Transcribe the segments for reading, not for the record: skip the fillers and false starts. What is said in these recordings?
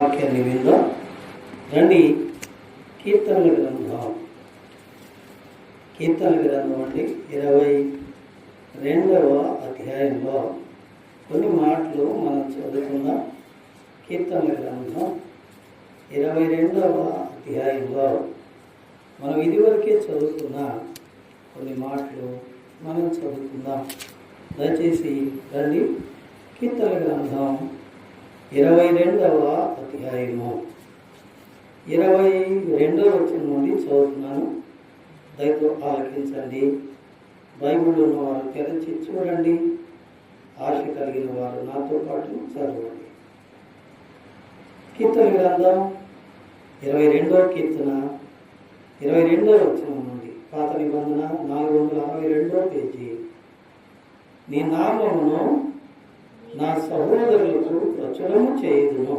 వాక్యాన్ని విందాం. రండి. కీర్తనల గ్రంథం అండి 22వ అధ్యాయంలో కొన్ని మాటలు మనం చదువుకుందాం. కీర్తనల గ్రంథం 22వ అధ్యాయంలో మనం ఇదివరకే చదువుకున్న కొన్ని మాటలు మనం చదువుకుందాం. దయచేసి రండి. కీర్తనల గ్రంథం 22వ అధ్యాయము 22వ వచనం నుండి చదువుతున్నాను. దయతో ఆలకించండి. బైబిల్ ఉన్నవారు తెరచి చూడండి. ఆశ కలిగిన వారు నాతో పాటు చదవండి. కీర్తన గ్రంథం 22వ కీర్తన 22వ వచనం నుండి, పాత నిబంధన 462వ పేజీ. నీ నామమును నా సహోదరులకు ప్రచురము చేయుదును,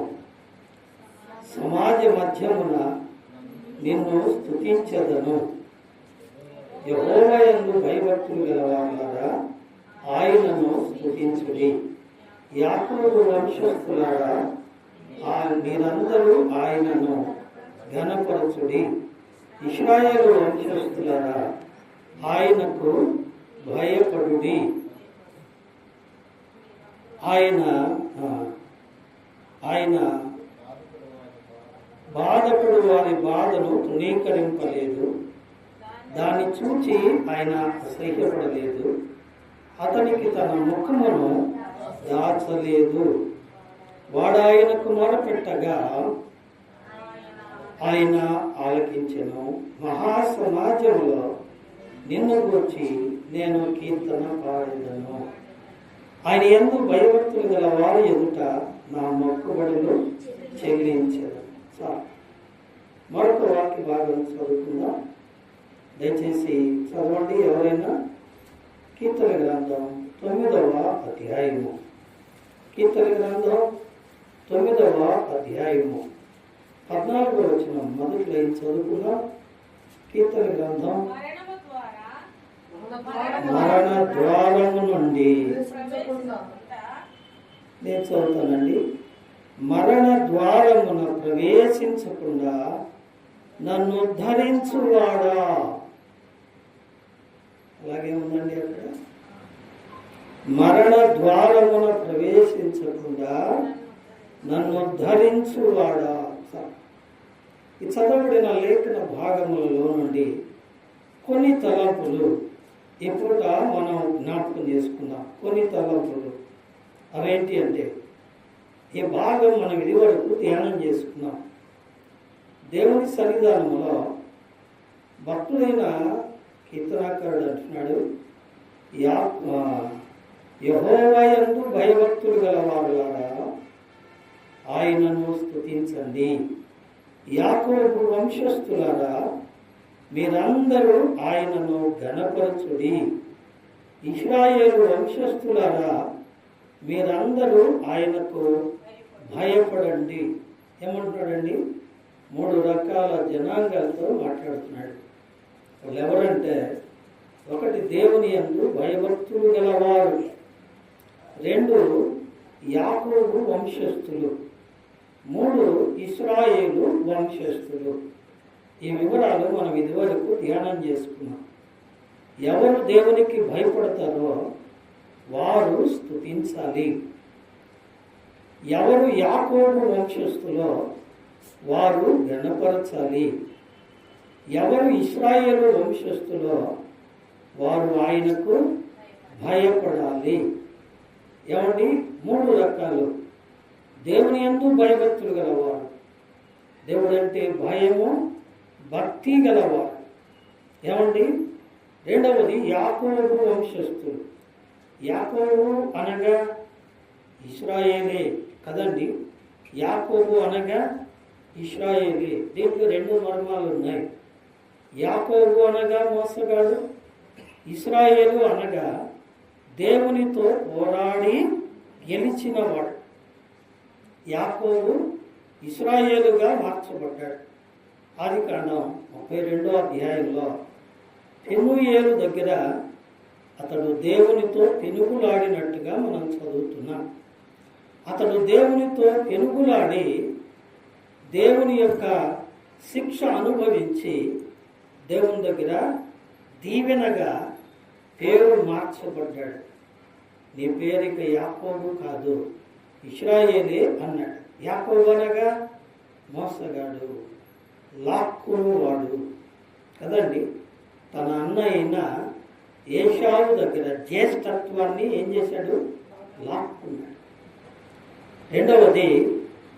సమాజ మధ్యమున నిన్ను స్తుతించెదను. యెహోవాయందు భయభక్తులు గలవారులారా ఆయనను స్తుతించుడి. యాకోబు వంశస్థులారా మీరందరూ ఆయనను ఘనపరచుడి. ఇశ్రాయేలు వంశస్థులారా ఆయనకు భయపడుడి. ఆయన బాధపడు వారి బాధను తృణీకరింపలేదు, దాన్ని చూచి ఆయన అసహ్యపడలేదు. అతనికి తన ముఖమును దాచలేదు. వాడాయనకు మొరపెట్టగా ఆయన ఆలకించెను. మహాసమాజంలో నిన్ను గూర్చి నేను కీర్తన పాడెదను. ఆయన యందు భయభక్తులు గల వారి ఎదుట నా మొక్కుబడులు చెల్లించెదను. మరొక వాక్య భాగం చదువుకుందాం. దయచేసి చదవండి. ఎవరైనా కీర్తన గ్రంథం 9వ అధ్యాయము, కీర్తన గ్రంథం 9వ అధ్యాయము 14వ వచనం మొదటి లైన్ చదువుకుందాం. కీర్తన గ్రంథం మరణ ద్వారము నుండి, నేను చదువుతానండి. మరణ ద్వారమున ప్రవేశించకుండా నన్ను ఉద్ధరించువాడా. అలాగే ఉందండి అక్కడ. మరణ ద్వారమున ప్రవేశించకుండా నన్ను ఉద్ధరించువాడా. ఈ చదవబడిన లేఖన భాగములలో నుండి కొన్ని తలంపులు ఇప్పుడుగా మనం జ్ఞాపకం చేసుకుందాం. కొన్ని తలంపులు అవేంటి అంటే, ఈ భాగం మనం ఇదివరకు ధ్యానం చేసుకున్నాం. దేవుని సన్నిధానంలో భక్తుడైన కీర్తనాకారుడు అంటున్నాడు, యెహోవాయందు భయభక్తులు గలవారులారా ఆయనను స్తుతించండి. యాకోబు వంశస్థులారా మీరందరూ ఆయనను ఘనపరచుడి. ఇశ్రాయేలు వంశస్థులారా మీరందరూ ఆయనకు భయపడండి. ఏమంటున్నాడండి? 3 రకాల జనాంగాలతో మాట్లాడుతున్నాడు. వాళ్ళు ఎవరంటే, 1 దేవుని యందు భయభక్తులు గలవారు, 2 యాకోబు వంశస్థులు, 3 ఇశ్రాయేలు వంశస్థులు. ఈ వివరాలు మనం ఇదివరకు ధ్యానం చేసుకున్నాం. ఎవరు దేవునికి భయపడతారో వారు స్తుతించాలి. ఎవరు యాకోబు వంశస్థులో వారు ఘనపరచాలి. ఎవరు ఇశ్రాయేలు వంశస్థులో వారు ఆయనకు భయపడాలి. ఏమండి? 3 రకాలు. దేవుని యందు భయభక్తులు గలవారు, దేవుడంటే భయము భక్తి గలవారు. ఏమండి? 2వది యాకోబు వంశస్థులు. యాకోబు అనగా ఇశ్రాయేలే కదండి. యాకోబు అనగా ఇశ్రాయేలే. దీంట్లో 2 మర్మాలు ఉన్నాయి. యాకోబు అనగా మోసగాడు, ఇశ్రాయేలు అనగా దేవునితో పోరాడి గెలిచినవాడు. యాకోబు ఇశ్రాయేలుగా మార్చబడ్డాడు. ఆదికాండం 32వ అధ్యాయంలో పెనూయేలు దగ్గర అతడు దేవునితో పెనుగులాడినట్టుగా మనం చదువుతున్నాం. అతడు దేవునితో పెనుగులాడి దేవుని యొక్క శిక్ష అనుభవించి దేవుని దగ్గర దీవెనగా పేరు మార్చబడ్డాడు. నీ పేరిక యాకోబు కాదు, ఇశ్రాయేలే అన్నాడు. యాకోబు అనగా మోసగాడు, లాక్కును వాడు కదండి. తన అన్న అయిన ఏశావు దగ్గర జ్యేష్ఠత్వాన్ని ఏం చేశాడు? లాక్కున్నాడు. రెండవది,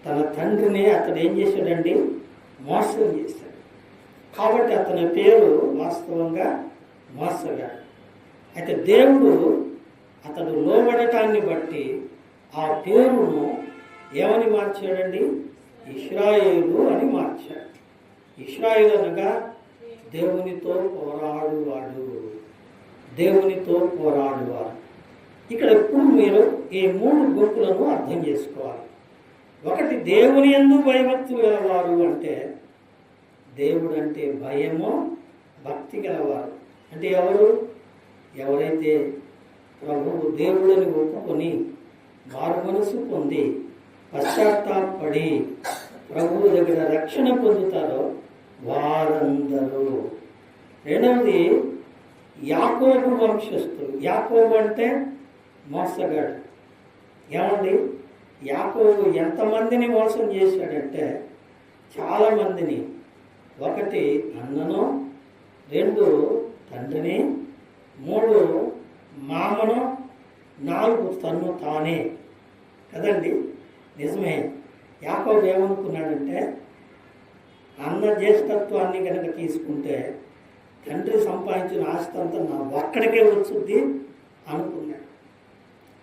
తన తండ్రిని అతడు ఏం చేశాడండి? మోసం చేశాడు. కాబట్టి అతని పేరు వాస్తవంగా మోసగాడు. అయితే దేవుడు అతడు లోబడటాన్ని బట్టి ఆ పేరును ఏమని మార్చాడండి? ఇశ్రాయేలు అని మార్చాడు. ఇశ్రాయేలు అనగా దేవునితో పోరాడువాడు, దేవునితో పోరాడువాడు. ఇక్కడ ఎప్పుడు మీరు ఈ 3 గుంపులను అర్థం చేసుకోవాలి. ఒకటి, దేవుని యందు భయభక్తులు గలవారు అంటే దేవుడు అంటే భయము, భక్తి గలవారు అంటే ఎవరు? ఎవరైతే ప్రభువు దేవుడిని ఒప్పుకొని మారు మనసు పొంది పశ్చాత్తాపడి ప్రభువు దగ్గర రక్షణ పొందుతారో వారందరూ. రెండవది, యాకోబు వంశస్థులు. యాకోబు అంటే మోసగాడు. ఏమండి, యాకోబు ఎంతమందిని మోసం చేశాడంటే చాలామందిని. 1 అన్నను, 2 తండ్రిని, 3 మామను, 4 తన్ను తానే కదండి. నిజమే. యాకోబు ఏమనుకున్నాడంటే అన్న జ్యేష్ఠత్వాన్ని కనుక తీసుకుంటే తండ్రి సంపాదించిన ఆస్తి అంతా నా ఒక్కడికే వచ్చుద్ది అనుకున్నాడు.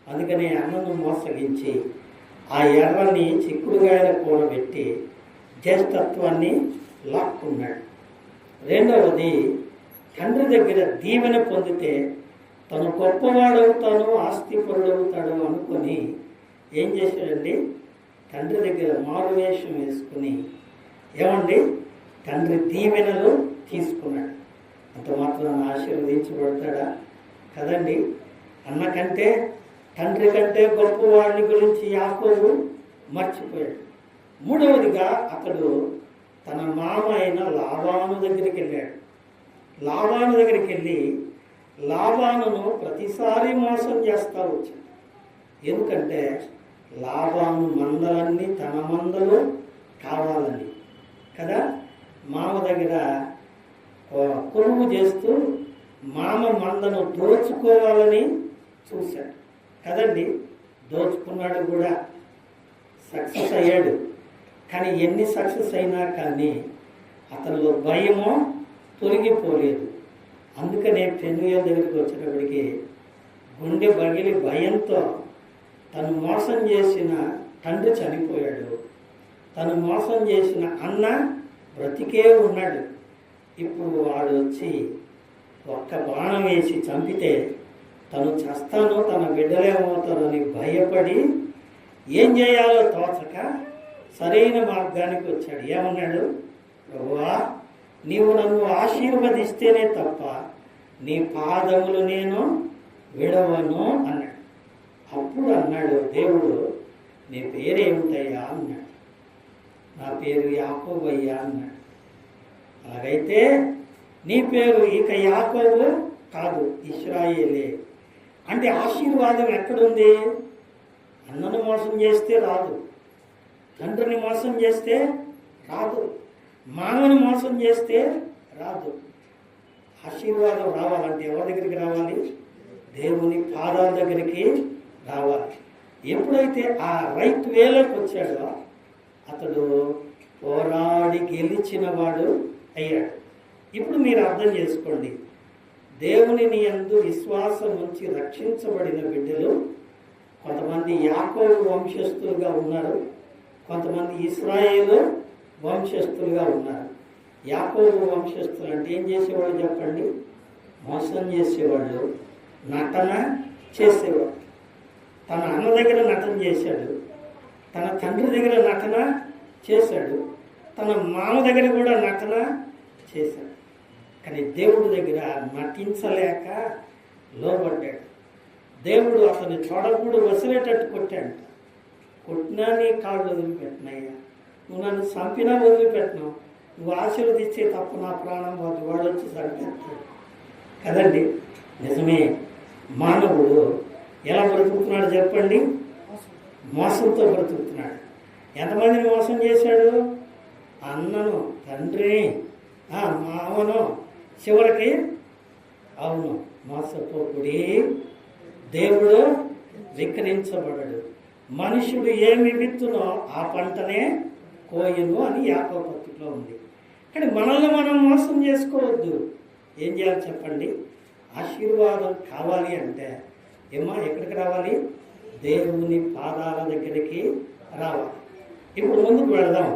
అందుకని అన్నను మోసగించి ఆ ఎర్రని చిక్కుడుగాయల కూడబెట్టి జ్యేష్ఠత్వాన్ని లాక్కున్నాడు. రెండవది, తండ్రి దగ్గర దీవెన పొందితే తను గొప్పవాడవుతాను, ఆస్తిపరుడవుతాడు అనుకొని ఏం చేశాడండి? తండ్రి దగ్గర మారువేషం వేసుకుని ఏమండి తండ్రి దీవెనలు తీసుకున్నాడు. అంత మాత్రం ఆశీర్వదించబడతాడా? కదండి. అన్న కంటే, తండ్రి కంటే గొప్పవాడిని గురించి యాకోబు మర్చిపోయాడు. మూడవదిగా అతడు తన మామ అయిన లాబాను దగ్గరికి వెళ్ళాడు. లాబాను దగ్గరికి వెళ్ళి లాబానును ప్రతిసారి మోసం చేస్తూ వచ్చాడు. ఎందుకంటే లాబాను మందలన్నీ తన మందలు కావాలని కదా. మామ దగ్గర కొలువు చేస్తూ మామ మందను దోచుకోవాలని చూశాడు కదండి. దోచుకున్నాడు కూడా, సక్సెస్ అయ్యాడు. కానీ ఎన్ని సక్సెస్ అయినా కానీ అతనిలో భయమో తొలగిపోలేదు. అందుకనే పెనుయల్ దగ్గరికి వచ్చేటప్పటికి గుండె పగిలి భయంతో తను మోసం చేసిన తండ్రి చనిపోయాడు, తను మోసం చేసిన అన్న బ్రతికే ఉన్నాడు. ఇప్పుడు వాడు వచ్చి ఒక్క బాణం వేసి చంపితే తను చస్తాను, తన బిడ్డలేమవుతారని భయపడి ఏం చేయాలో తోచక సరైన మార్గానికి వచ్చాడు. ఏమన్నాడు? ప్రభువా, నీవు నన్ను ఆశీర్వదిస్తేనే తప్ప నీ పాదములు నేను విడవను అన్నాడు. అప్పుడు అన్నాడు దేవుడు, నీ పేరేమిటయ్యా అన్నాడు. నా పేరు యాకోబయ్యా అన్నాడు. అలాగైతే నీ పేరు ఇక యాకోబు కాదు, ఇశ్రాయేలే. అంటే ఆశీర్వాదం ఎక్కడుంది? అన్నను మోసం చేస్తే రాదు, తండ్రిని మోసం చేస్తే రాదు, మామని మోసం చేస్తే రాదు. ఆశీర్వాదం రావాలంటే ఎవరి దగ్గరికి రావాలి? దేవుని పాదాల దగ్గరికి రావాలి. ఎప్పుడైతే ఆ రైట్ వేలోకి వచ్చాడో అతడు పోరాడి గెలిచిన వాడు అయ్యాడు. ఇప్పుడు మీరు అర్థం చేసుకోండి, దేవునిని యందు విశ్వాసం ఉంచి రక్షించబడిన బిడ్డలు కొంతమంది యాకోబు వంశస్థులుగా ఉన్నారు, కొంతమంది ఇశ్రాయేలు వంశస్థులుగా ఉన్నారు. యాకోబు వంశస్థులు అంటే ఏం చేసేవాళ్ళు చెప్పండి? మోసం చేసేవాళ్ళు, నటన చేసేవాడు. తన అన్న దగ్గర నటన చేశాడు, తన తండ్రి దగ్గర నటన చేశాడు, తన మామ దగ్గర కూడా నటన చేశాడు. కానీ దేవుడి దగ్గర నటించలేక లోబడ్డాడు. దేవుడు అతని తొడగూడు వసిలేటట్టు కొట్టాడు. కొట్టినా నీ కాళ్ళు వదిలిపెట్టినయ్యా, నువ్వు నన్ను చంపినా వదిలిపెట్టను, నువ్వు ఆశీర్వదిస్తే తప్ప నా ప్రాణం పోదు, వాడు వచ్చి చంపేస్తాడు కదండి. నిజమే, మానవుడు ఎలా బ్రతుకుతున్నాడు చెప్పండి? మోసంతో బ్రతుకుతున్నాడు. ఎంతమందిని మోసం చేశాడు? అన్నను, తండ్రిని, మామను, చివరికి అవును మోసపోకుడి, దేవుడు విక్రించబడడు, మనుషుడు ఏమి విత్తునో ఆ పంటనే కోయును అని యాకోబు పత్రికలో ఉంది. కానీ మనల్ని మనం మోసం చేసుకోవద్దు. ఏం చేయాలి చెప్పండి? ఆశీర్వాదం కావాలి అంటే ఎక్కడికి రావాలి? దేవుని పాదాల దగ్గరికి రావాలి. ఇప్పుడు ముందుకు వెళదాం.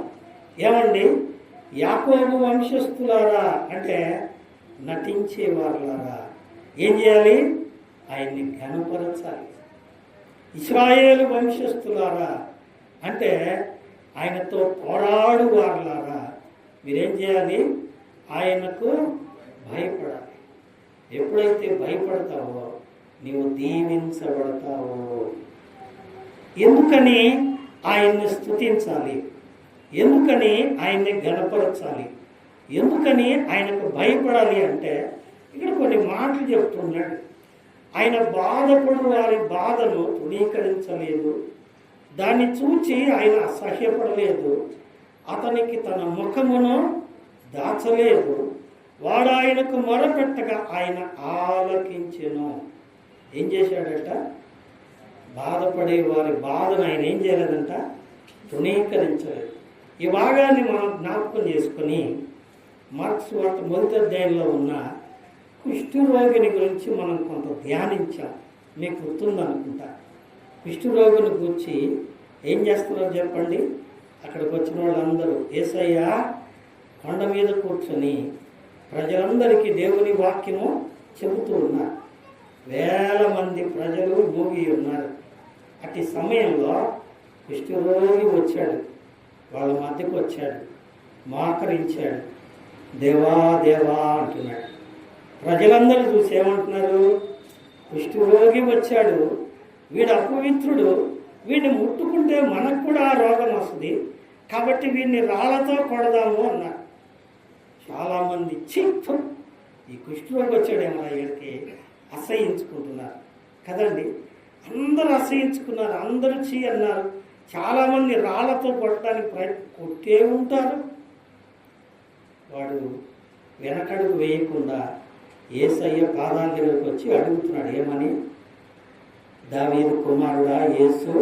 ఏమండి? యాకోబు వంశస్థులారా అంటే నటించేవారులారా ఏం చేయాలి? ఆయన్ని ఘనపరచాలి. ఇశ్రాయేలు వంశస్థులారా అంటే ఆయనతో పోరాడు వారులారా మీరేం చేయాలి? ఆయనకు భయపడాలి. ఎప్పుడైతే భయపడతావో నీవు దీవించబడతావు. ఎందుకని ఆయన్ని స్తుతించాలి? ఎందుకని ఆయన్ని ఘనపరచాలి? ఎందుకని ఆయనకు భయపడాలి అంటే ఇక్కడ కొన్ని మాటలు చెప్తున్నాడు. ఆయన బాధపడు వారి బాధను తృణీకరించలేదు, దాన్ని చూచి ఆయన అసహ్యపడలేదు, అతనికి తన ముఖమును దాచలేదు, వాడు ఆయనకు మొరపెట్టగా ఆయన ఆలకించెను. ఏం చేశాడట? బాధపడే వారి బాధను ఆయన ఏం చేయలేదంట? తృణీకరించలేదు. ఈ భాగాన్ని మనం జ్ఞాపకం చేసుకుని మార్క్స్ వార్త మొదటి అధ్యాయంలో ఉన్న కుష్ఠరోగిని గురించి మనం కొంత ధ్యానించాం. మీకు గుర్తుందనుకుంటా. కుష్ఠరోగిని గురించి ఏం చేస్తున్నారో చెప్పండి? అక్కడికి వచ్చిన వాళ్ళందరూ యేసయ్య కొండ మీద కూర్చొని ప్రజలందరికీ దేవుని వాక్యము చెబుతూ ఉన్నారు. వేల మంది ప్రజలు మూగి ఉన్నారు. అట్టి సమయంలో కుష్ఠరోగి వచ్చాడు, వాళ్ళ మధ్యకు వచ్చాడు, మోకరించాడు, దేవా దేవా అంటున్నాడు. ప్రజలందరూ చూసి ఏమంటున్నారు? కుష్ఠరోగి వచ్చాడు, వీడు అపవిత్రుడు, వీడిని ముట్టుకుంటే మనకు కూడా ఆ రోగం వస్తుంది, కాబట్టి వీడిని రాళ్లతో కొడదాము అన్నారు. చాలామంది చిత్తు ఈ కుష్ఠరోగి వచ్చాడేమో ఇక్కడికి అసహించుకుంటున్నారు కదండి. అందరూ అసహించుకున్నారు, అందరూ చీ అన్నారు. చాలామంది రాళ్లతో కొట్టడానికి కొట్టే ఉంటారు. వాడు వెనకడుగు వేయకుండా యేసయ్య పాదాల దగ్గరకు వచ్చి అడుగుతున్నాడు. ఏమని? దావీదు కుమారుడా యేసు,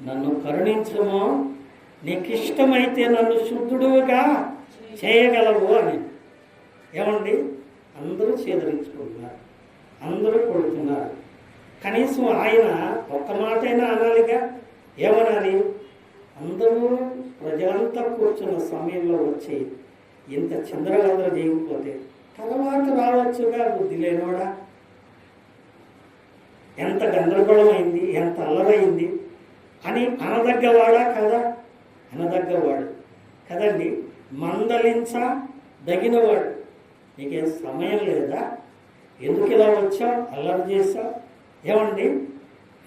నన్ను కరుణించము, నీకు ఇష్టమైతే నన్ను శుద్ధుడుగా చేయగలవు అని. ఏమండి? అందరూ చేదరించుకుంటున్నారు, అందరూ కొడుతున్నారు. కనీసం ఆయన ఒక్క మాటైనా అనాలిగా. ఏమనాలి? అందరూ ప్రజలంతా కూర్చున్న సమయంలో వచ్చి ఇంత చిందరగందర చేయకపోతే తర్వాత రావచ్చుగా, బుద్ధి లేనివాడా, ఎంత గందరగోళమైంది, ఎంత అల్లరైంది అని అనదగ్గవాడా కదా? అనదగ్గవాడు కదండి. మందలించ దగినవాడు. నీకేం సమయం లేదా? ఎందుకు ఇలా వచ్చావు, అల్లరి చేశావు? ఏమండి?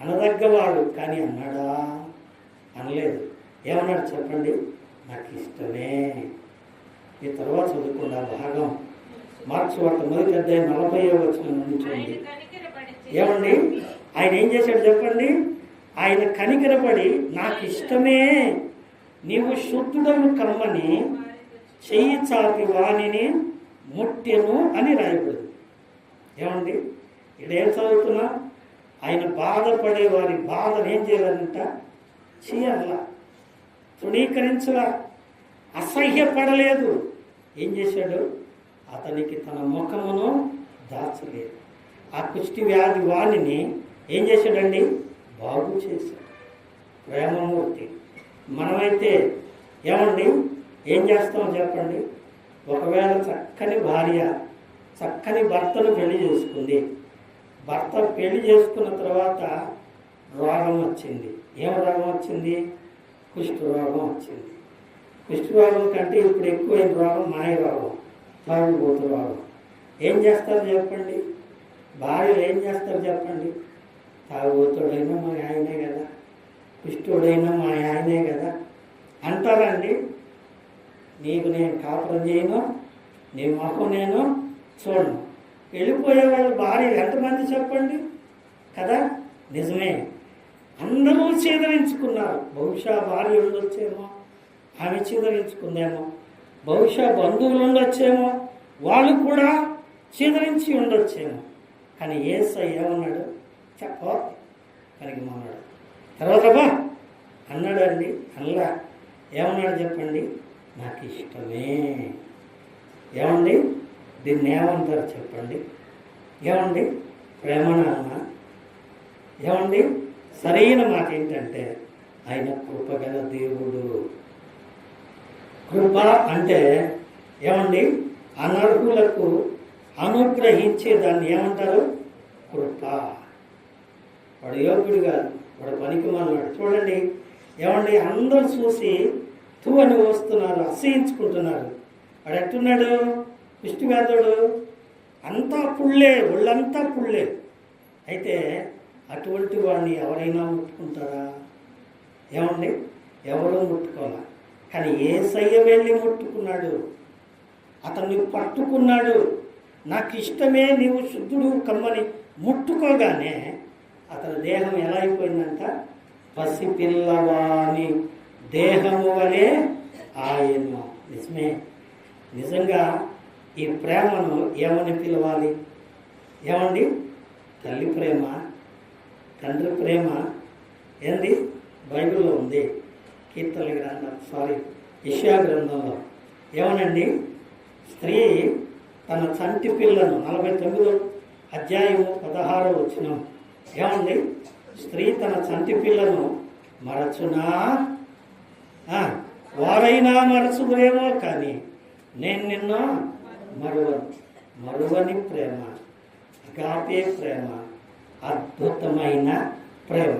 అనదగ్గవాడు. కానీ అన్నాడా? అనలేదు. ఏమన్నాడు చెప్పండి? నాకు ఇష్టమే. ఈ తర్వాత చదువుకున్న భాగం మార్క్స్ వార్త మొదటి అధ్యాయం 40వ వచనం నుంచి చూడండి. ఏమండి? ఆయన ఏం చేశాడు చెప్పండి? ఆయన కనికరపడి నాకు ఇష్టమే, నీవు శుద్ధుడము కమ్మని చెయ్యి చాపి వాణిని ముట్టెను అని రాయబడింది. ఏమండి? ఇదేం చదువుతున్నా? ఆయన బాధపడే వారి బాధను ఏం చేయాలంట? చేయాలా, తృణీకరించలా, అసహ్యపడలేదు. ఏం చేశాడు? అతనికి తన ముఖమును దాచలేదు. ఆ కుష్టి వ్యాధి వాణిని ఏం చేశాడండి? బాగు చేశాడు. ప్రేమమూర్తి. మనమైతే ఏమండి ఏం చేస్తామో చెప్పండి? ఒకవేళ చక్కని భార్య చక్కని భర్తను పెళ్లి చేసుకుంది, భర్త పెళ్లి చేసుకున్న తర్వాత రోగం వచ్చింది. ఏం రోగం వచ్చింది? కుష్ఠరోగం వచ్చింది. కుష్ఠరోగం కంటే ఇప్పుడు ఎక్కువైన రోగం మాయ రోగం, తాగుబోతు రోగం. ఏం చేస్తారు చెప్పండి? భార్యలు ఏం చేస్తారు చెప్పండి? తాగుబోతుడైనా మా ఆయనే కదా, కుష్ఠుడైనా మా ఆయనే కదా అంటారండి. నీకు నేను కాపురం చేయను, నీ మొహం నేను చూడను. వెళ్ళిపోయే వాళ్ళ భార్య ఎంతమంది చెప్పండి కదా? నిజమే, అందరూ చీదరించుకున్నారు. బహుశా భార్య ఉండొచ్చేమో, ఆమె చీదరించుకుందేమో, బహుశా బంధువులు ఉండొచ్చేమో, వాళ్ళు కూడా చీదరించి ఉండొచ్చేమో. కానీ యేసయ్య ఏమన్నాడు? చెప్ప కలిగిమన్నాడు. తర్వాత బా అన్నాడండి. అల్లా ఏమన్నాడు చెప్పండి? నాకు ఇష్టమే. ఏమండి దీన్ని ఏమంటారు చెప్పండి? ఏమండి ప్రేమనాన్న? ఏమండి సరైన మాట ఏంటంటే ఆయన కృపగల దేవుడు. కృప అంటే ఏమండి అనర్హులకు అనుగ్రహించే దాన్ని ఏమంటారు? కృప. వాడు యోగ్యుడు కాదు, వాడు పనికి మాలినాడు. చూడండి ఏమండి అందరూ చూసి తూ అని వస్తున్నారు, అసహించుకుంటున్నారు. వాడు ఎట్టున్నాడు? పుష్టివ్యాధుడు, అంతా పుళ్ళే, ఒళ్ళంతా పుళ్ళే. అయితే అటువంటి వాడిని ఎవరైనా ముట్టుకుంటారా? ఏమండి ఎవరూ ముట్టుకోవాలి. కానీ యేసయ్య వెళ్ళి ముట్టుకున్నాడు, అతన్ని పట్టుకున్నాడు. నాకు ఇష్టమే, నీవు శుద్ధుడు కమ్మని ముట్టుకోగానే అతని దేహం ఎలా అయిపోయిందంట? పసిపిల్లవాని దేహము వలె ఆయన. నిజమే, నిజంగా ఈ ప్రేమను ఏమని పిలవాలి? ఏమండి తల్లి ప్రేమ, తండ్రి ప్రేమ ఏంది? బైబిల్లో ఉంది, కీర్తనల గ్రంథం యెషయా గ్రంథంలో. ఏమనండి? స్త్రీ తన చంటి పిల్లను 49వ అధ్యాయము 16వ వచనం. ఏమండి? స్త్రీ తన చంటి పిల్లను మరచునా? వారైనా మరచుకునేమో, కానీ నేను నిన్న మరువని ప్రేమ, అగాపే ప్రేమ, అద్భుతమైన ప్రేమ.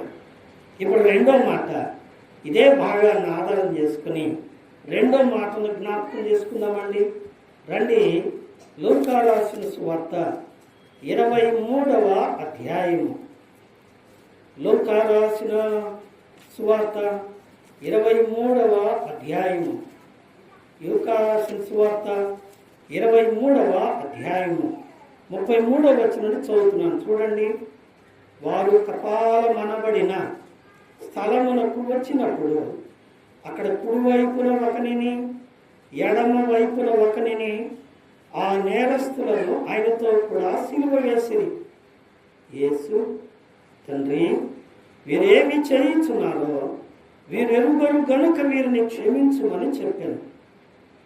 ఇప్పుడు రెండో మాట, ఇదే భాగాన్ని ఆధారం చేసుకుని రెండో మాటను జ్ఞాపకం చేసుకుందామండి. రండి, లూకా రాసిన సువార్త 23వ అధ్యాయము. లూకా రాసిన సువార్త 23వ అధ్యాయము. లూకా రాసిన సువార్త 23వ అధ్యాయము 33వ వచనం నుండి చదువుతున్నాను. చూడండి. వారు కపాలమనబడిన స్థలమునకు వచ్చినప్పుడు అక్కడ కుడివైపున ఒకనిని ఎడమ వైపున ఒకనిని ఆ నేరస్తులను ఆయనతో కూడా సిలువ వేసిరి. యేసు, తండ్రి, వీరేమి చేయించున్నారో వీరెరుగరు గనుక వీరిని క్షమించుమని చెప్పాను.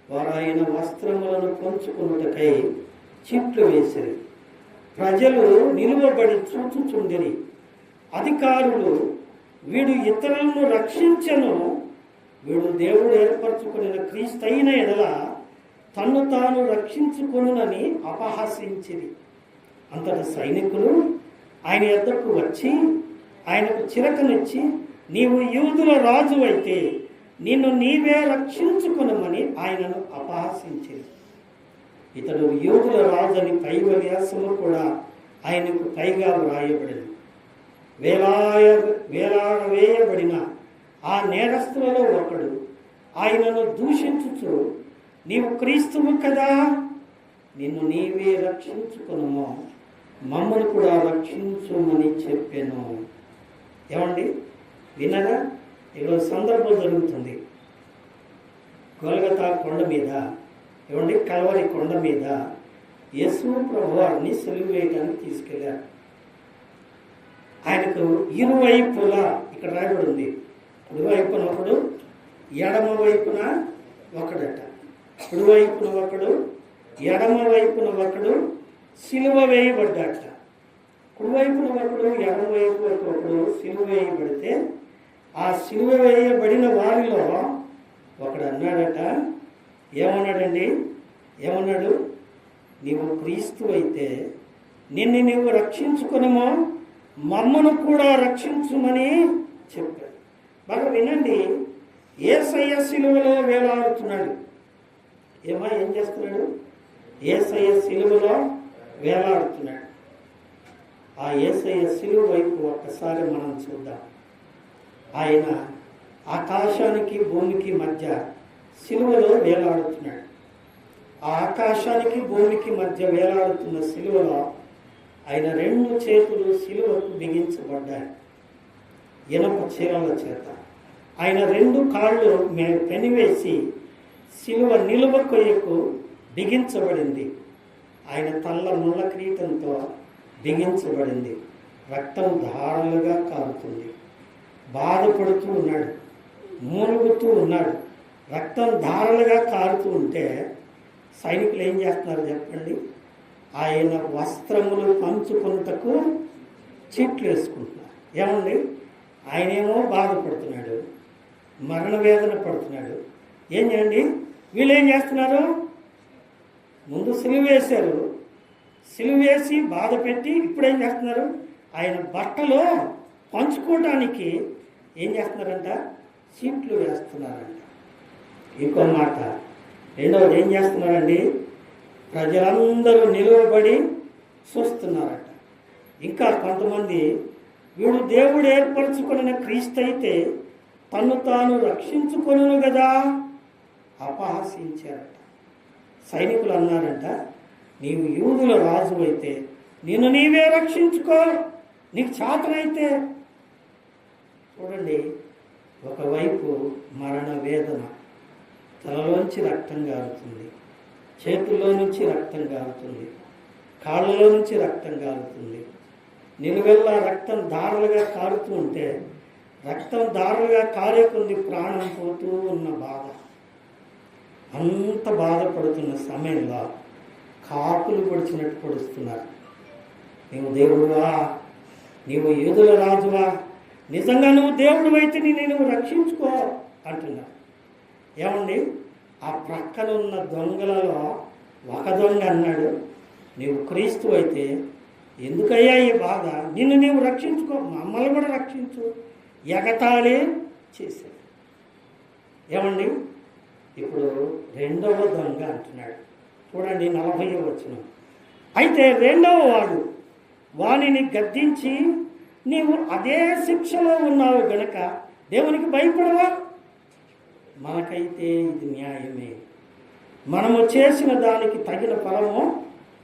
వారు ఆయన వస్త్రములను పంచుకున్నటకై చీట్లు వేసిరి. ప్రజలు నిలువబడి చూచుచుండిరి. అధికారులు, వీడు ఇతరులను రక్షించను, వీడు దేవుడు ఏర్పరచుకుని క్రీస్తు అయిన ఎడల తన్ను తాను రక్షించుకొనునని అపహాసించిరి. అంతటి సైనికులు ఆయన యొద్దకు వచ్చి ఆయనకు చిరకనిచ్చి, నీవు యూదుల రాజు అయితే నిన్ను నీవే రక్షించుకొనమని ఆయనను అపహాసించిరి. ఇతడు యూదుల రాజని పై వ్యాసము కూడా ఆయనకు పైగా వ్రాయబడింది. వేలాడవేయబడిన ఆ నేరస్తులలో ఒకడు ఆయనను దూషించుచు, నీవు క్రీస్తువు కదా, నిన్ను నీవే రక్షించుకును, మమ్మల్ని కూడా రక్షించుమని చెప్పాను. ఏమండి వినగా? ఈరోజు సందర్భం జరుగుతుంది. గొల్గొతా కొండ మీద, ఏమండి కల్వరి కొండ మీద యేసు ప్రభువారిని సిలువ వేయడానికి తీసుకెళ్లారు. ఆయనకు ఇరువైపులా ఇక్కడ రాయబడి ఉంది. కుడివైపున ఒకడు, ఎడమ వైపున ఒకడట. కుడివైపున ఒకడు, ఎడమ వైపున ఒకడు సిలువ వేయబడ్డాట. కుడివైపున ఒకడు, ఎడమ వైపు ఒకడు సిలువ వేయబడితే ఆ సిలువ వేయబడిన వారిలో ఒకడు అన్నాడట. ఏమన్నాడండి? ఏమన్నాడు? నీవు క్రీస్తు అయితే నిన్ను నీవు రక్షించుకునమో, మమ్మను కూడా రక్షించుమని చెప్పాడు. బాగా వినండి. యేసయ్య సిలువలో వేలాడుతున్నాడు. ఏం చేస్తున్నాడు? యేసయ్య సిలువలో వేలాడుతున్నాడు. ఆ యేసయ్య సిలువ వైపు ఒక్కసారి మనం చూద్దాం. ఆయన ఆకాశానికి భూమికి మధ్య సిలువలో వేలాడుతున్నాడు. ఆ ఆకాశానికి భూమికి మధ్య వేలాడుతున్న సిలువలో ఆయన 2 చేతులు సిలువకు బిగించబడ్డాయి ఇనప చీరల చేత. ఆయన 2 కాళ్ళు పెనివేసి సిలువ నిలువ కొయ్యకు బిగించబడింది. ఆయన తల్ల ముళ్ళ కిరీటంతో బిగించబడింది. రక్తం ధారలుగా కారుతుంది. బాధపడుతూ ఉన్నాడు, మూలుగుతూ ఉన్నాడు. రక్తం ధారలుగా కారుతూ ఉంటే సైనికులు ఏం చేస్తున్నారు చెప్పండి? ఆయన వస్త్రములు పంచుకొనుటకు చీట్లు వేసుకుంటున్నారు. ఏమండి, ఆయనేమో బాధపడుతున్నాడు, మరణ వేదన పడుతున్నాడు. ఏం చేయండి? వీళ్ళు ఏం చేస్తున్నారు? ముందు సిలువ వేశారు, సిలువ వేసి బాధ పెట్టి ఇప్పుడేం చేస్తున్నారు? ఆయన బట్టలో పంచుకోవటానికి ఏం చేస్తున్నారంట? చీట్లు వేస్తున్నారంట. ఇంకో మాట, రెండవది ఏం చేస్తున్నారండి? ప్రజలందరూ నిలువబడి చూస్తున్నారట. ఇంకా కొంతమంది వీడు దేవుడు ఏర్పరచుకున్న క్రీస్తు అయితే తను తాను రక్షించుకొను కదా అపహాసించారట. సైనికులు అన్నారంట, నీవు యూదుల రాజు అయితే నిన్ను నీవే రక్షించుకో, నీకు చేతనైతే. చూడండి, ఒకవైపు మరణ వేదన, తలలోంచి రక్తం గారుతుంది, చేతుల్లో నుంచి రక్తం గారుతుంది, కాళ్ళలో నుంచి రక్తం గారుతుంది, నిలువెల్లా రక్తం ధారలుగా కారుతూ ఉంటే రక్తం ధారలుగా కారే కొద్ది ప్రాణం పోతూ ఉన్న బాధ. అంత బాధపడుతున్న సమయంలో కాకులు పొడిచినట్టు పొడుస్తున్నారు. నీవు దేవుడువా, నీవు యూదుల రాజువా, నిజంగా నువ్వు దేవుడు అయితే నువ్వు రక్షించుకో అంటున్నారు. ఏమండి, ఆ ప్రక్కన ఉన్న దొంగలలో ఒక దొంగ అన్నాడు, నీవు క్రీస్తు అయితే ఎందుకయ్యా ఈ బాధ, నిన్ను నీవు రక్షించుకో, మమ్మల్ని కూడా రక్షించు. ఎగతాళి చేశాడు. ఏమండి, ఇప్పుడు రెండవ దొంగ అంటున్నాడు. చూడండి 40వ వచనం. అయితే రెండవ వాడు వానిని గద్దించి, నీవు అదే శిక్షలో ఉన్నావు గనుక దేవునికి భయపడవా? మనకైతే ఇది న్యాయమే, మనము చేసిన దానికి తగిన ఫలము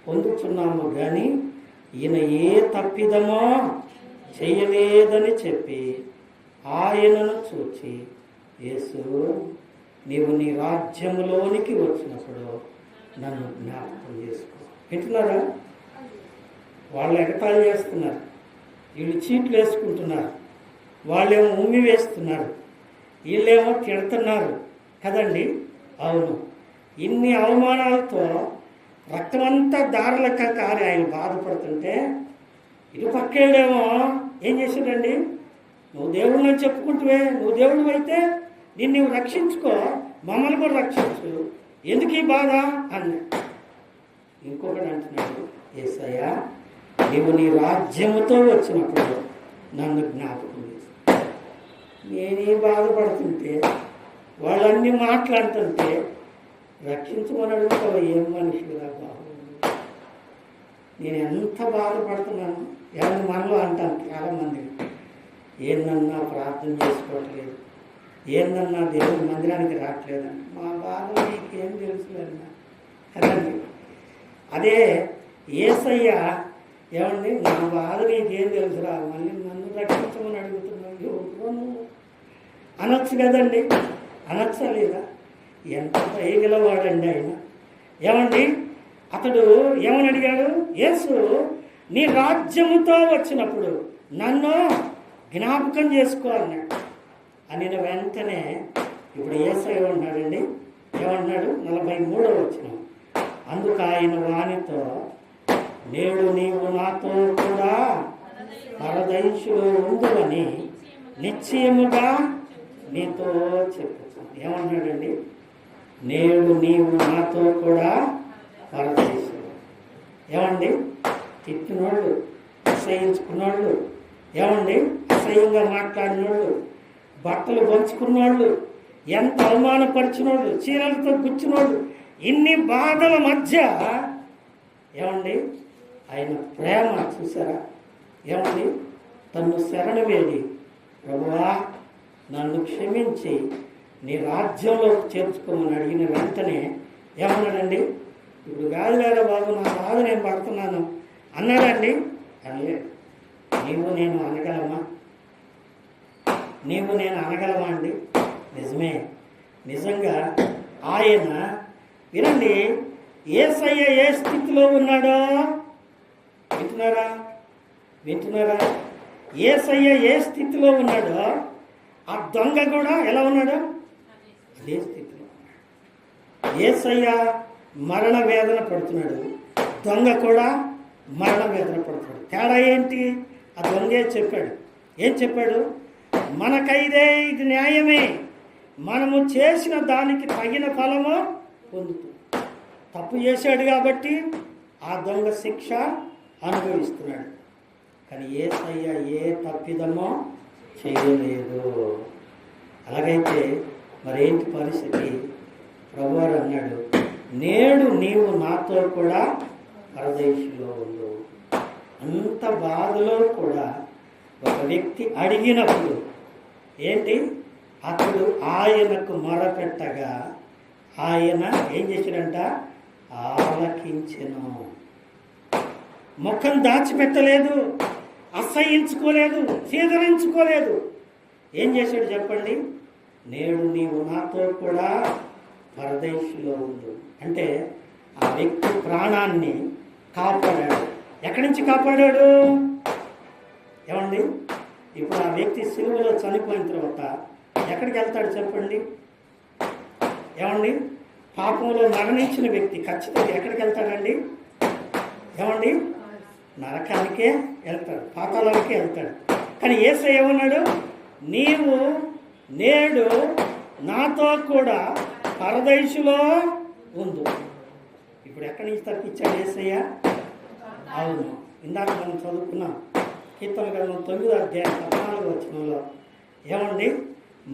పొందుతున్నాము, కానీ ఈయన ఏ తప్పిదమో చేయలేదని చెప్పి ఆయనను చూచి, యేసు, నీవు నీ రాజ్యములోనికి వచ్చినప్పుడు నన్ను జ్ఞాపకం చేసుకో. వింటున్నారా? వాళ్ళు ఎగతాళి చేస్తున్నారు, వీళ్ళు చీట్లు వేసుకుంటున్నారు, వాళ్ళేమో ఉమ్మి వేస్తున్నారు, వీళ్ళేమో తిడుతున్నారు కదండి. అవును, ఇన్ని అవమానాలతో రక్తమంతా దారులక కారి ఆయన బాధపడుతుంటే ఇటు పక్కేడేమో ఏం చేశాడండి? నువ్వు దేవుడిని చెప్పుకుంటువే, నువ్వు దేవుడు అయితే నిన్ను రక్షించుకో, మమ్మల్ని కూడా రక్షించు, ఎందుకు ఈ బాధ అన్నాడు. ఇంకొకటి అంటున్నాడు, యేసయ్యా, నీవు నీ రాజ్యముతో వచ్చినప్పుడు నన్ను జ్ఞాపకం చేసుకో. నేనే బాధపడుతుంటే, వాళ్ళన్నీ మాట్లాడుతుంటే రక్షించమని అడుగుతావు, ఏం మనిషిరా బాబు. నేను ఎంత బాధపడుతున్నాను. ఎవరి మనలో అంటాను చాలామంది, ఏందన్నా ప్రార్థన చేసుకోవట్లేదు, ఏందన్నా దేవుడి మందిరానికి రావట్లేదండి. మా బాధ నీకేం తెలుసులేదన్నా కదండి. అదే యేసయ్య ఏమండి, నా బాధ నీకేం తెలుసురా, మళ్ళీ నన్ను రక్షించమని అడుగుతున్నావు, ఎవరు నువ్వు అనొచ్చు కదండి. అనొచ్చా లేదా? ఎంత దయగలవాడండి ఆయన. ఏమండి, అతడు ఏమని అడిగాడు? యేసు, నీ రాజ్యముతో వచ్చినప్పుడు నన్ను జ్ఞాపకం చేసుకో అన్నాడు. అని వెంటనే ఇప్పుడు యేసు ఏమంటున్నాడండి? ఏమంటున్నాడు? 43వ వచనం. అందుకు ఆయన వానితో, నేడు నీవు నాతో కూడా పరదైసులో ఉందువని నిశ్చయముగా నీతో చెప్పుతాను. ఏమన్నాడండి? నేడు నీవు నాతో కూడా పరదేశులు. ఏమండి, తిట్టినోళ్ళు, అసహించుకున్నోళ్ళు, ఏమండి అసహ్యంగా మాట్లాడినోళ్ళు, బట్టలు పంచుకున్నోళ్ళు, ఎంత అవమానపరిచినోళ్ళు, చీరలతో గుచ్చినోళ్ళు, ఇన్ని బాధల మధ్య ఏమండి ఆయన ప్రేమ చూసారా? ఏమండి, తను శరణు వేడి, ప్రభువా నన్ను క్షమించి నీ రాజ్యంలోకి చేర్చుకోమని అడిగిన వెంటనే ఏమన్నాడండి? ఇప్పుడు కాదులేరా బాబు, నా బాధ నేను పడుతున్నాను అన్నాడండి? అనలేదు. నీవు నేను అనగలమా? నీవు నేను అనగలమా అండి? నిజమే. నిజంగా ఆయన వినండి, యేసయ్య ఏ స్థితిలో ఉన్నాడో వింటున్నారా? యేసయ్య ఏ స్థితిలో ఉన్నాడో ఆ దొంగ కూడా ఎలా ఉన్నాడు? అదే స్థితిలో ఉన్నాడు. యేసయ్య మరణ వేదన పడుతున్నాడు, దొంగ కూడా మరణ వేదన పడుతున్నాడు. తేడా ఏంటి? ఆ దొంగే చెప్పాడు. ఏం చెప్పాడు? మనకైతే ఇది న్యాయమే, మనము చేసిన దానికి తగిన ఫలము పొందుతుంది. తప్పు చేశాడు కాబట్టి ఆ దొంగ శిక్ష అనుభవిస్తున్నాడు. కానీ యేసయ్య ఏ తప్పిదమో చేయలేదు. అలాగైతే మరేంటి పరిస్థితి? ప్రభువారు అన్నాడు, నేడు నీవు నాతో కూడా పరదేశంలో ఉండు. అంత బాధలో కూడా ఒక వ్యక్తి అడిగినప్పుడు ఏంటి? అతడు ఆయనకు మొరపెట్టగా ఆయన ఏం చేశాడంట? ఆలకించెను. ముఖం దాచిపెట్టలేదు, అసహించుకోలేదు, సీదరించుకోలేదు. ఏం చేశాడు చెప్పండి? నేడు నీవు నాతో కూడా పరదేశంలో ఉండు అంటే ఆ వ్యక్తి ప్రాణాన్ని కాపాడాడు. ఎక్కడి నుంచి కాపాడాడు? ఏమండి? ఇప్పుడు ఆ వ్యక్తి సిలువలో చనిపోయిన తర్వాత ఎక్కడికి వెళ్తాడు చెప్పండి? ఏమండి? పాపంలో మరణించిన వ్యక్తి ఖచ్చితంగా ఎక్కడికి వెళ్తాడండి? ఏమండి? నరకానికే వెళ్తాడు, పాతాళానికే వెళ్తాడు. కానీ యేసయ్య ఏమన్నాడు? నీవు నేడు నాతో కూడా పరదేశంలో ఉండు. ఇప్పుడు ఎక్కడి నుంచి తప్పించాడు యేసయ్య? అవును, ఇందాక మనం చదువుకున్నాం కీర్తన గ్రంథం 9వ అధ్యాయం 14వ వచనంలో ఏమండి?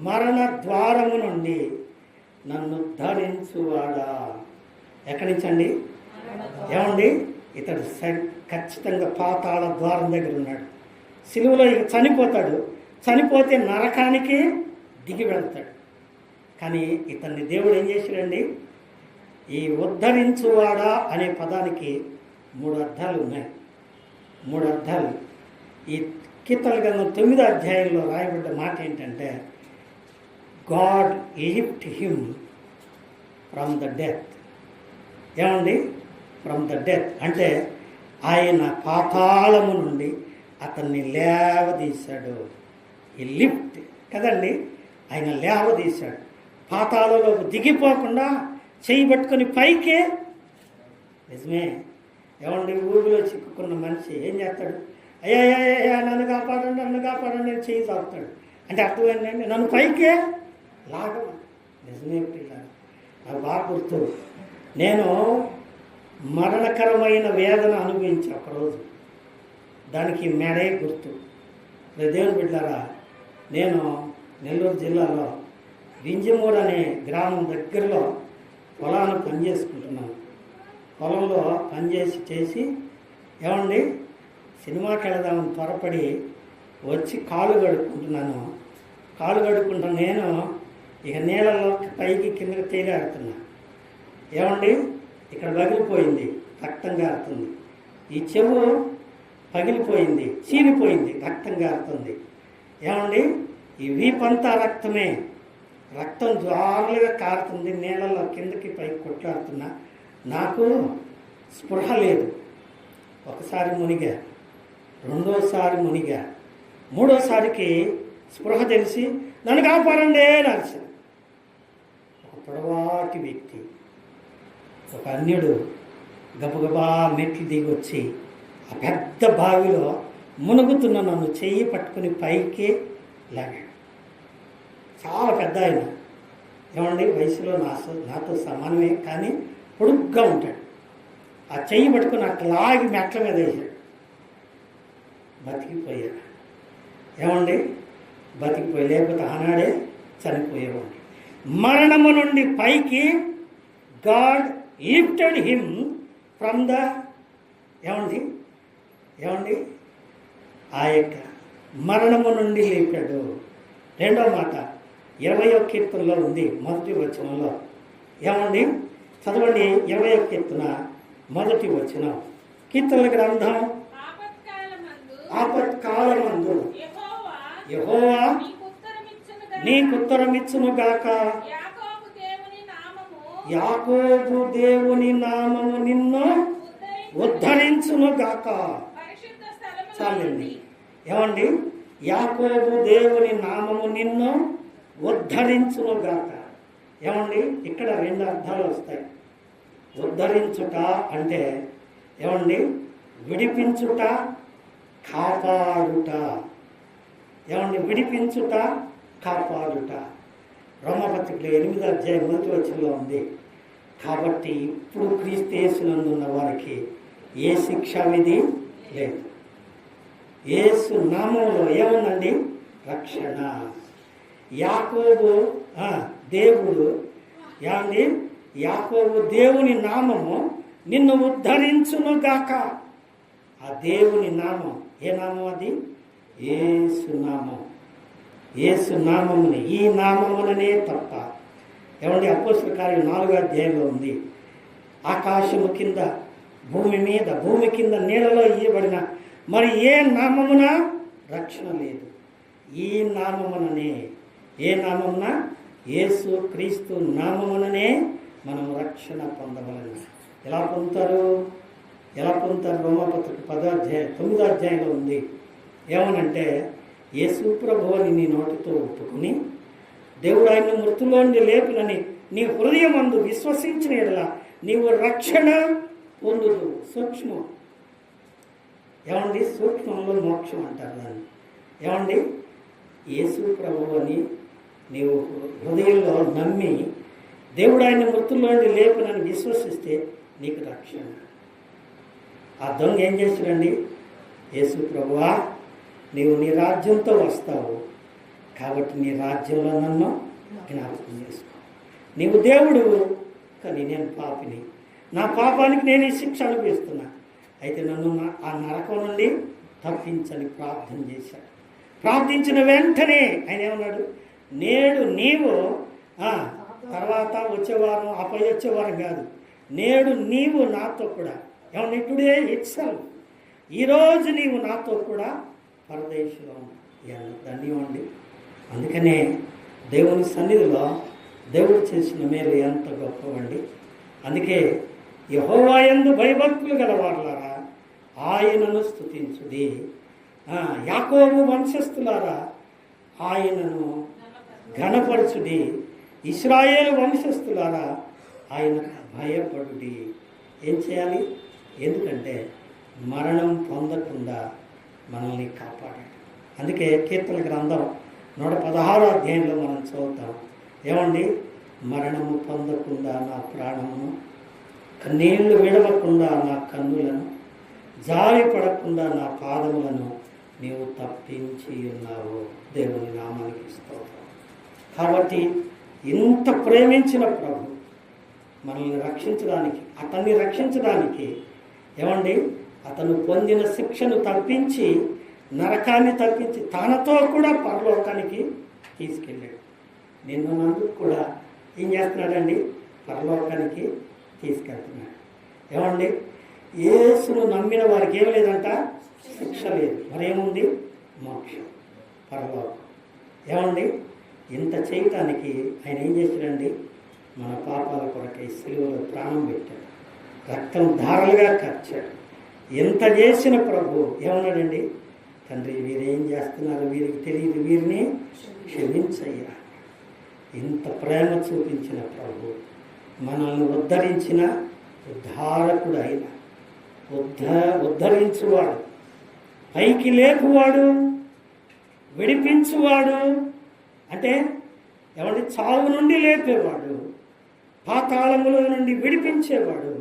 మరణ ద్వారము నుండి నన్ను ధరించువాడా. ఎక్కడి నుంచి అండి? ఏమండి? ఇతడు ఖచ్చితంగా పాతాళ ద్వారం దగ్గర ఉన్నాడు. సిలువలో ఇక చనిపోతాడు. చనిపోతే నరకానికి దిగి వెళ్తాడు. కానీ ఇతన్ని దేవుడు ఏం చేశాడండి? ఈ ఉద్ధరించువాడా అనే పదానికి 3 అర్థాలు ఉన్నాయి. 3 అర్థాలు. ఈ కీర్తన గ్రంథం 9వ అధ్యాయంలో రాయబడ్డ మాట ఏంటంటే, God lift him from the death. ఏమండి? ఫ్రమ్ ద డెత్ అంటే ఆయన పాతాళము నుండి అతన్ని లేవదీశాడు. ఈ లిఫ్ట్ కదండి, ఆయన లేవదీశాడు. పాతాళంలోకి దిగిపోకుండా చేయి పట్టుకొని పైకే. నిజమే. ఏమండి? ఊరిలో చిక్కుకున్న మనిషి ఏం చేస్తాడు? అయ్యా నన్ను కాపాడండి నేను చేయి తాగుతాడు. అంటే అర్థం ఏంటంటే నన్ను పైకే లాగమని. నిజమే పిల్లలు, నాకు బాగా గుర్తు. నేను మరణకరమైన వేదన అనుభవించి ఒకరోజు, దానికి మెడే గుర్తు. దేవుని బిడ్డలారా, నేను నెల్లూరు జిల్లాలో వింజమూరు అనే గ్రామం దగ్గరలో పొలాన్ని పనిచేసుకుంటున్నాను. పొలంలో పనిచేసి ఏమండి సినిమాకి వెళదామని త్వరపడి వచ్చి కాలు కడుక్కుంటున్నాను. నేను ఇక నీళ్ళలో పైకి కిందకి తేలాడుతున్నా. ఏమండి? ఇక్కడ పగిలిపోయింది, రక్తం గారుతుంది. ఈ చెవు పగిలిపోయింది, చీలిపోయింది, రక్తం గారుతుంది. ఏమండి? ఈ వీపంతా రక్తమే, రక్తం జారులుగా కారుతుంది. నీళ్ళలో కిందకి పైకి కొట్లాడుతున్నా. నాకు స్పృహ లేదు. ఒకసారి మునిగా, రెండోసారి మునిగా, మూడోసారికి స్పృహ తెలిసి నన్ను కాపాడండి నడిచాను. ఒక పొడవాటి వ్యక్తి, ఒక అన్యుడు గబగబా మెట్లు దిగి వచ్చి ఆ పెద్ద బావిలో మునుగుతున్న నన్ను చెయ్యి పట్టుకుని పైకి లాగాడు. చాలా పెద్ద ఆయన. ఏమండి? వయసులో నాతో సమానమే, కానీ పొడుగ్గా ఉంటాడు. ఆ చెయ్యి పట్టుకుని అట్లా లాగి మెట్ల మీద వేసాడు. బతికిపోయాడు. ఏమండి? బతికిపోయి, లేకపోతే ఆనాడే చనిపోయేవాడు. మరణము నుండి పైకి God lifted him from the ఏమండి ఆ యొక్క మరణము నుండి లేపాడు. రెండో మాట 20వ కీర్తనలో ఉంది, మొదటి వచనంలో. ఏమండి? చదవండి. 20వ కీర్తన మొదటి వచనం. కీర్తనల గ్రంథం. ఆపత్కాలమందు యెహోవా నీకుత్తరమిచ్చునుగాక. యాకోబు దేవుని నామము నిన్ను ఉద్ధరించునుగాక. చాలండి. ఏమండి? యాకోబు దేవుని నామము నిన్ను ఉద్ధరించునుగాక. ఏమండి? ఇక్కడ 2 అర్థాలు వస్తాయి. ఉద్ధరించుట అంటే ఏమండి? విడిపించుట, కాపాడుట. ఏమండి? విడిపించుట, కాపాడుట. రోమపత్రికలో 8వ అధ్యాయం 1వ వచనంలో ఉంది. కాబట్టి ఇప్పుడు క్రీస్తు యేసునందున్న వారికి ఏ శిక్షా విధి లేదు. యేసు నామంలో ఏముందండి? రక్షణ. యాకోబు దేవుడు ఏమండి? యాకోబు దేవుని నామము నిన్ను ఉద్ధరించునుగాక. ఆ దేవుని నామం ఏ నామం అది? యేసు నామం. యేసు నామముని, ఈ నామముననే తప్ప. ఏమండి? అపోస్తలుల కార్యం 4వ అధ్యాయంలో ఉంది. ఆకాశము కింద, భూమి మీద, భూమి కింద, నీళ్ళలో ఇవ్వబడిన మరి ఏ నామమున రక్షణ లేదు. ఈ నామముననే, ఏ నామమున? యేసు క్రీస్తు నామముననే మనం రక్షణ పొందవలను. ఎలా పొందుతారు? రోమపత్రిక 9వ అధ్యాయంలో ఉంది. ఏమనంటే, యేసు ప్రభువుని నీ నోటితో ఒప్పుకుని దేవుడు ఆయన మృతుల్లోండి లేపినని నీ హృదయమందు విశ్వసించిన యెడల నీవు రక్షణ పొందుదు. సూక్ష్మం. ఏమండి? సూక్ష్మంలో మోక్షం అంటారు దాన్ని. ఏమండి? యేసు ప్రభువుని నీవు హృదయంలో నమ్మి దేవుడు ఆయన మృతుల్లోండి లేపినని విశ్వసిస్తే నీకు రక్షణ. ఆ దొంగ ఏం చేశాడండి? యేసు ప్రభువా, నీవు నీ రాజ్యంతో వస్తావు కాబట్టి నీ రాజ్యంలో నన్ను జ్ఞాపకం చేసుకో. నీవు దేవుడు, కానీ నేను పాపిని. నా పాపానికి నేను ఈ శిక్ష అనుభవిస్తున్నా. అయితే నన్ను ఆ నరకం నుండి తప్పించని ప్రార్థన చేశాడు. ప్రార్థించిన వెంటనే ఆయన ఏమన్నాడు? నేడు నీవు తర్వాత వచ్చేవారం, అపై వచ్చేవారం కాదు, నేడు నీవు నాతో కూడా. ఏమన్నా? టుడే ఇట్సెల్ఫ్, ఈరోజు నీవు నాతో కూడా పరదేశంలో ధన్యమండి. అందుకనే దేవుని సన్నిధిలో దేవుడు చేసిన మేలు ఎంత గొప్పవండి. అందుకే యెహోవా యందు భయభక్తులు గలవారులారా ఆయనను స్తుతించుడి. యాకోబు వంశస్థులారా ఆయనను ఘనపరచుడి. ఇశ్రాయేలు వంశస్థులారా ఆయనకు భయపడుడి. ఏం చేయాలి? ఎందుకంటే మరణం పొందకుండా మనల్ని కాపాడాడు. అందుకే కీర్తన గ్రంథం 116వ అధ్యాయంలో మనం చదువుతాం. ఏమండి? మరణము పొందకుండా నా ప్రాణమును, కన్నీళ్లు విడవకుండా నా కన్నులను, జారి పడకుండా నా పాదములను నీవు తప్పించి ఉన్నావు. దేవుని నామానికి స్తోత్రం. కాబట్టి ఇంత ప్రేమించిన ప్రభు మనల్ని రక్షించడానికి, అతన్ని రక్షించడానికి ఏమండి? అతను పొందిన శిక్షను తప్పించి, నరకాన్ని తప్పించి తనతో కూడా పరలోకానికి తీసుకెళ్ళాడు. నన్ను కూడా ఏం చేస్తున్నాడండి? పరలోకానికి తీసుకెళ్తున్నాడు. ఏమండి? యేసును నమ్మిన వారికి ఏం లేదంట? శిక్ష లేదు. మరేముంది? మోక్షం, పరలోకం. ఏమండి? ఇంత చేయటానికి ఆయన ఏం చేశాడండి? మన పాపాల కొరకై సిలువలో ప్రాణం పెట్టాడు, రక్తం ధారలుగా ఖర్చాడు. ఎంత చేసిన ప్రభు ఏమన్నాడండి? తండ్రి, వీరేం చేస్తున్నారు, వీరికి తెలియదు, వీరిని క్షమించయ్యా. ఇంత ప్రేమ చూపించిన ప్రభు మనల్ని ఉద్ధరించిన ఉద్ధారకుడు అయిన, ఉద్ధరించువాడు, పైకి లేపువాడు, విడిపించువాడు. అంటే ఏమంటే చావు నుండి లేపేవాడు, పాతాళముల నుండి విడిపించేవాడు.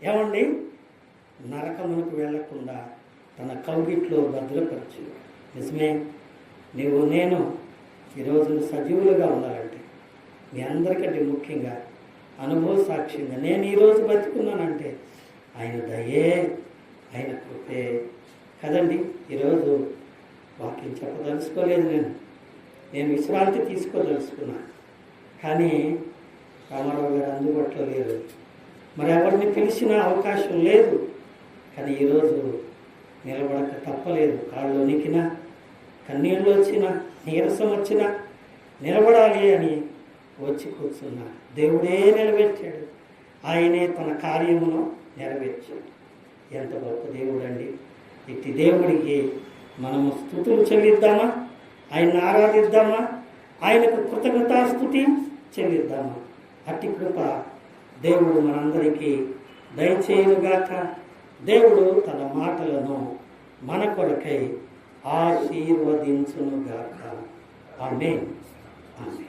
ఏమండి? నరకమునకు వెళ్లకుండా తన కౌగిట్లో భద్రపరిచేవాడు. నిజమే. నీవు నేను ఈరోజు సజీవులుగా ఉండాలంటే, మీ అందరికంటే ముఖ్యంగా అనుభవ సాక్ష్యంగా నేను ఈరోజు బతుకున్నానంటే ఆయన దయే, ఆయన కృపే కదండి. ఈరోజు వాక్యం చెప్పదలుచుకోలేదు నేను, నేను విశ్రాంతి తీసుకోదలుచుకున్నా. కానీ రామారావు గారు అందుబాటులో లేరు. మరి ఎవరిని పిలిచిన అవకాశం లేదు. కానీ ఈరోజు నిలబడక తప్పలేదు. కాళ్ళు వణికినా, కన్నీళ్ళు వచ్చినా, నీరసం వచ్చినా నిలబడాలి అని వచ్చి కూర్చున్నా. దేవుడే నిలబెట్టాడు. ఆయనే తన కార్యమును నెరవేర్చాడు. ఎంత గొప్ప దేవుడు అండి! ఇట్టి దేవుడికి మనము స్తుతులు చెల్లిద్దామా? ఆయన్ని ఆరాధిద్దామా? ఆయనకు కృతజ్ఞతాస్తుతి చెల్లిద్దామా? అట్టి కృప దేవుడు మనందరికీ దయచేయునుగాక. దేవుడు తన మాటలను మన కొరకై ఆశీర్వదించునుగాక. ఆమేన్. ఆమేన్.